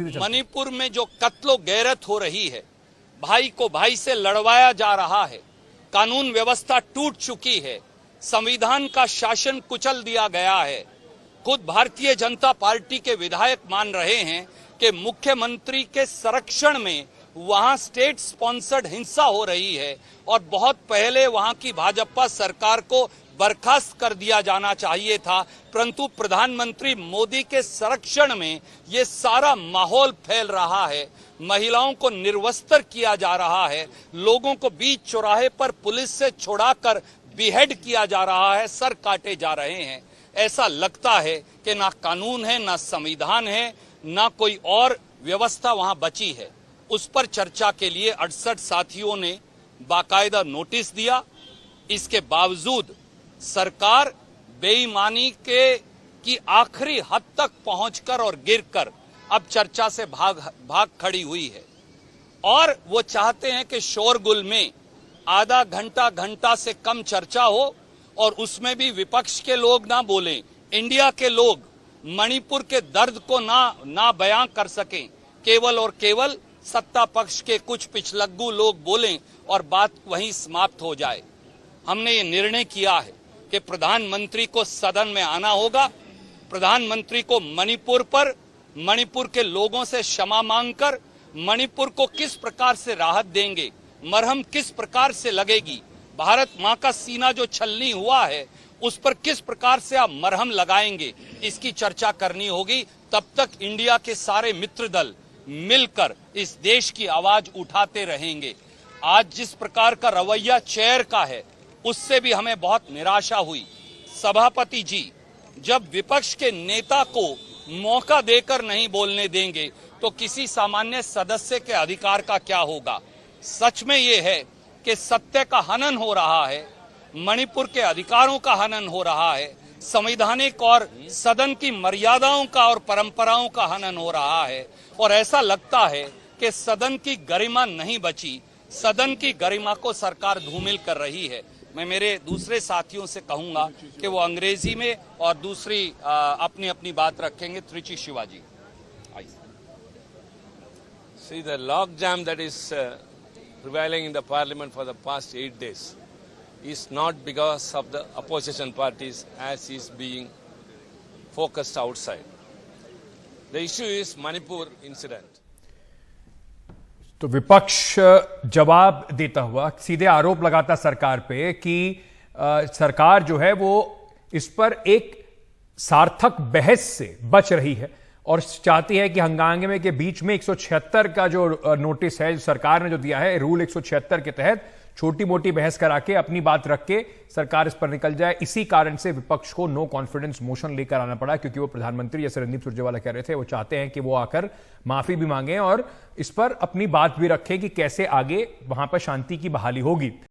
सीधे मणिपुर में जो कत्लो गैरत हो रही है, भाई को भाई से लड़वाया जा रहा है, कानून व्यवस्था टूट चुकी है, संविधान का शासन कुचल दिया गया है। खुद भारतीय जनता पार्टी के विधायक मान रहे हैं कि मुख्यमंत्री के संरक्षण में वहां स्टेट स्पॉन्सर्ड हिंसा हो रही है और बहुत पहले वहां की भाजपा सरकार को बर्खास्त कर दिया जाना चाहिए था, परंतु प्रधानमंत्री मोदी के संरक्षण में ये सारा माहौल फैल रहा है। महिलाओं को निर्वस्त्र किया जा रहा है, लोगों को बीच चौराहे पर पुलिस से छुड़ाकर बिहेड किया जा रहा है, सर काटे जा रहे हैं। ऐसा लगता है कि ना कानून है, ना संविधान है, ना कोई और व्यवस्था वहां बची है। उस पर चर्चा के लिए 68 साथियों ने बाकायदा नोटिस दिया। इसके बावजूद सरकार बेईमानी की आखिरी हद तक पहुंचकर और गिरकर अब चर्चा से भाग खड़ी हुई है और वो चाहते हैं कि शोरगुल में आधा घंटा से कम चर्चा हो और उसमें भी विपक्ष के लोग ना बोलें, इंडिया के लोग मणिपुर के दर्द को ना बयां कर सकें, केवल और केवल सत्ता पक्ष के कुछ पिछलग्गू लोग बोलें और बात वहीं समाप्त हो जाए। हमने ये निर्णय किया है कि प्रधानमंत्री को सदन में आना होगा, प्रधानमंत्री को मणिपुर के लोगों से क्षमा मांगकर मणिपुर को किस प्रकार से राहत देंगे, मरहम किस प्रकार से लगेगी, भारत मां का सीना जो छलनी हुआ है उस पर किस प्रकार से आप मरहम लगाएंगे, इसकी चर्चा करनी होगी। तब तक इंडिया के सारे मित्र दल मिलकर इस देश की आवाज उठाते रहेंगे। आज जिस प्रकार का रवैया चेयर का है उससे भी हमें बहुत निराशा हुई। सभापति जी जब विपक्ष के नेता को मौका देकर नहीं बोलने देंगे तो किसी सामान्य सदस्य के अधिकार का क्या होगा। सच में ये है कि सत्य का हनन हो रहा है, मणिपुर के अधिकारों का हनन हो रहा है, संवैधानिक और सदन की मर्यादाओं का और परंपराओं का हनन हो रहा है और ऐसा लगता है कि सदन की गरिमा नहीं बची, सदन की गरिमा को सरकार धूमिल कर रही है। मैं मेरे दूसरे साथियों से कहूंगा कि वो अंग्रेजी में और दूसरी अपनी अपनी बात रखेंगे। Trichy Shivaji. See, the logjam that is prevailing in the parliament for the past 8 days is not because of the opposition parties as is being focused outside. The issue is Manipur incident. तो विपक्ष जवाब देता हुआ सीधे आरोप लगाता सरकार पे कि सरकार जो है वो इस पर एक सार्थक बहस से बच रही है और चाहती है कि हंगामे के बीच में 176 का जो नोटिस है, जो सरकार ने जो दिया है रूल 176 के तहत, छोटी मोटी बहस करा के अपनी बात रख के सरकार इस पर निकल जाए। इसी कारण से विपक्ष को नो कॉन्फिडेंस मोशन लेकर आना पड़ा, क्योंकि वो प्रधानमंत्री जैसे रणदीप सुरजेवाला कह रहे थे, वो चाहते हैं कि वो आकर माफी भी मांगे और इस पर अपनी बात भी रखें कि कैसे आगे वहां पर शांति की बहाली होगी।